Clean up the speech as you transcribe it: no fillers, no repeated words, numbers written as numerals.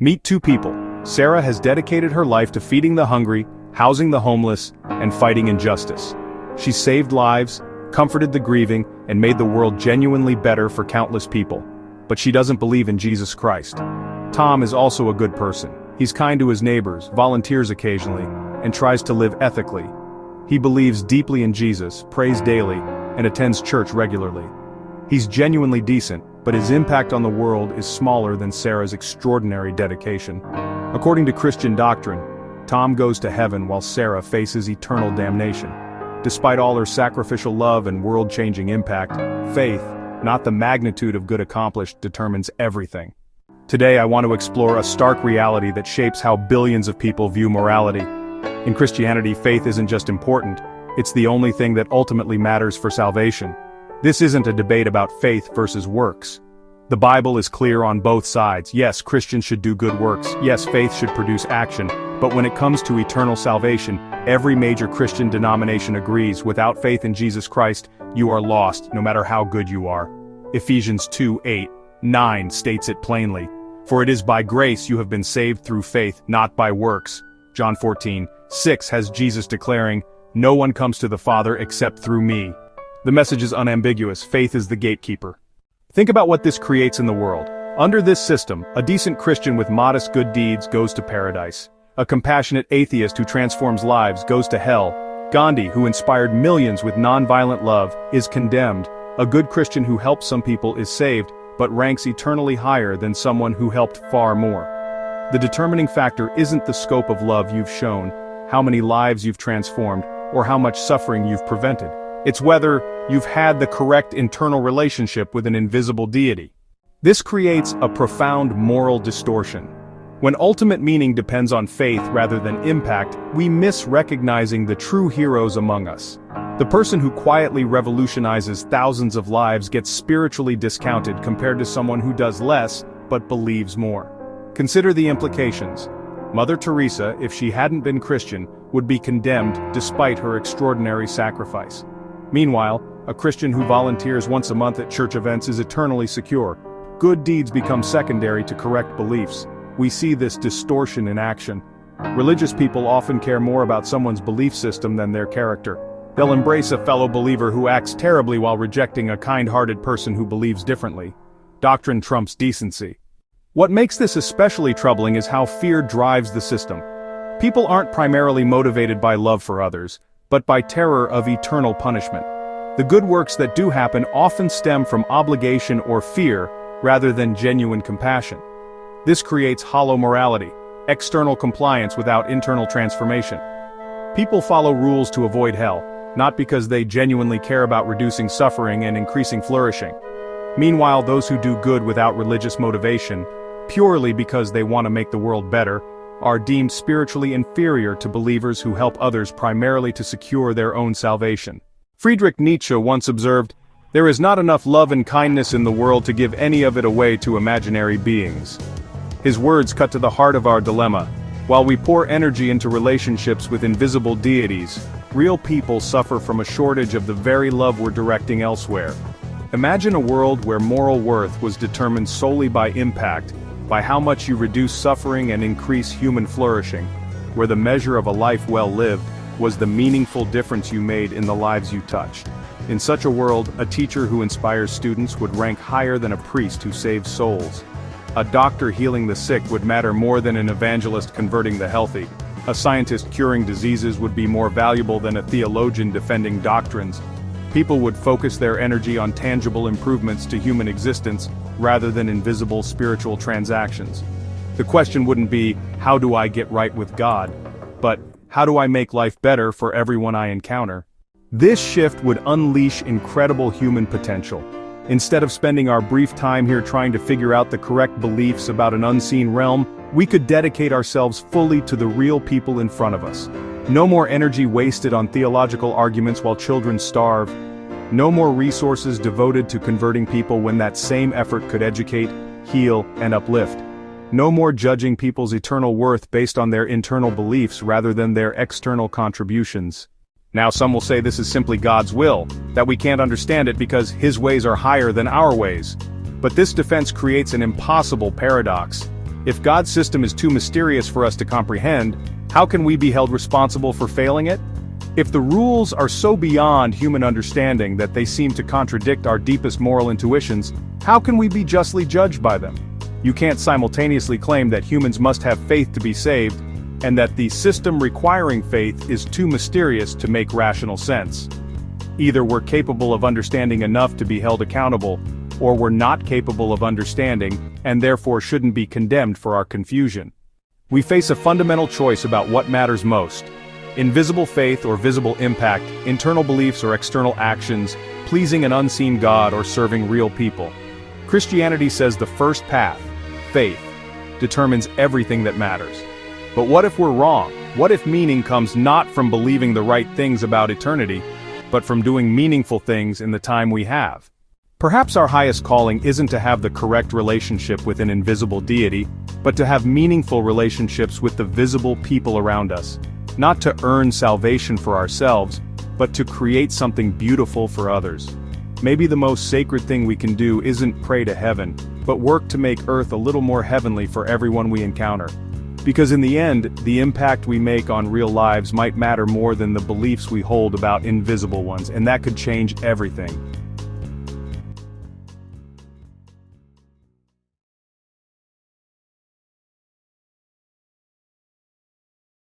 Meet two people. Sarah has dedicated her life to feeding the hungry, housing the homeless, and fighting injustice. She's saved lives, comforted the grieving, and made the world genuinely better for countless people. But she doesn't believe in Jesus Christ. Tom is also a good person. He's kind to his neighbors, volunteers occasionally, and tries to live ethically. He believes deeply in Jesus, prays daily, and attends church regularly. He's genuinely decent, but his impact on the world is smaller than Sarah's extraordinary dedication. According to Christian doctrine, Tom goes to heaven while Sarah faces eternal damnation. Despite all her sacrificial love and world-changing impact, faith, not the magnitude of good accomplished, determines everything. Today I want to explore a stark reality that shapes how billions of people view morality. In Christianity, faith isn't just important, it's the only thing that ultimately matters for salvation. This isn't a debate about faith versus works. The Bible is clear on both sides. Yes, Christians should do good works. Yes, faith should produce action. But when it comes to eternal salvation, every major Christian denomination agrees, without faith in Jesus Christ, you are lost, no matter how good you are. Ephesians 2:8-9 states it plainly. For it is by grace you have been saved through faith, not by works. John 14:6 has Jesus declaring, no one comes to the Father except through me. The message is unambiguous. Faith is the gatekeeper. Think about what this creates in the world. Under this system, a decent Christian with modest good deeds goes to paradise. A compassionate atheist who transforms lives goes to hell. Gandhi, who inspired millions with non-violent love, is condemned. A good Christian who helps some people is saved, but ranks eternally higher than someone who helped far more. The determining factor isn't the scope of love you've shown, how many lives you've transformed, or how much suffering you've prevented. It's whether you've had the correct internal relationship with an invisible deity. This creates a profound moral distortion. When ultimate meaning depends on faith rather than impact, we miss recognizing the true heroes among us. The person who quietly revolutionizes thousands of lives gets spiritually discounted compared to someone who does less, but believes more. Consider the implications. Mother Teresa, if she hadn't been Christian, would be condemned despite her extraordinary sacrifice. Meanwhile, a Christian who volunteers once a month at church events is eternally secure. Good deeds become secondary to correct beliefs. We see this distortion in action. Religious people often care more about someone's belief system than their character. They'll embrace a fellow believer who acts terribly while rejecting a kind-hearted person who believes differently. Doctrine trumps decency. What makes this especially troubling is how fear drives the system. People aren't primarily motivated by love for others, but by terror of eternal punishment. The good works that do happen often stem from obligation or fear, rather than genuine compassion. This creates hollow morality, external compliance without internal transformation. People follow rules to avoid hell, not because they genuinely care about reducing suffering and increasing flourishing. Meanwhile, those who do good without religious motivation, purely because they want to make the world better, are deemed spiritually inferior to believers who help others primarily to secure their own salvation. Friedrich Nietzsche once observed, "There is not enough love and kindness in the world to give any of it away to imaginary beings." His words cut to the heart of our dilemma. While we pour energy into relationships with invisible deities, real people suffer from a shortage of the very love we're directing elsewhere. Imagine a world where moral worth was determined solely by impact, by how much you reduce suffering and increase human flourishing, where the measure of a life well lived was the meaningful difference you made in the lives you touched. In such a world, a teacher who inspires students would rank higher than a priest who saves souls. A doctor healing the sick would matter more than an evangelist converting the healthy. A scientist curing diseases would be more valuable than a theologian defending doctrines. People would focus their energy on tangible improvements to human existence, rather than invisible spiritual transactions. The question wouldn't be, how do I get right with God? But, how do I make life better for everyone I encounter? This shift would unleash incredible human potential. Instead of spending our brief time here trying to figure out the correct beliefs about an unseen realm, we could dedicate ourselves fully to the real people in front of us. No more energy wasted on theological arguments while children starve. No more resources devoted to converting people when that same effort could educate, heal, and uplift. No more judging people's eternal worth based on their internal beliefs rather than their external contributions. Now some will say this is simply God's will, that we can't understand it because His ways are higher than our ways. But this defense creates an impossible paradox. If God's system is too mysterious for us to comprehend, how can we be held responsible for failing it? If the rules are so beyond human understanding that they seem to contradict our deepest moral intuitions, how can we be justly judged by them? You can't simultaneously claim that humans must have faith to be saved, and that the system requiring faith is too mysterious to make rational sense. Either we're capable of understanding enough to be held accountable, or we're not capable of understanding, and therefore shouldn't be condemned for our confusion. We face a fundamental choice about what matters most: invisible faith or visible impact, internal beliefs or external actions, pleasing an unseen God or serving real people. Christianity says the first path, faith, determines everything that matters. But what if we're wrong? What if meaning comes not from believing the right things about eternity, but from doing meaningful things in the time we have? Perhaps our highest calling isn't to have the correct relationship with an invisible deity, but to have meaningful relationships with the visible people around us. Not to earn salvation for ourselves, but to create something beautiful for others. Maybe the most sacred thing we can do isn't pray to heaven, but work to make earth a little more heavenly for everyone we encounter. Because in the end, the impact we make on real lives might matter more than the beliefs we hold about invisible ones, and that could change everything.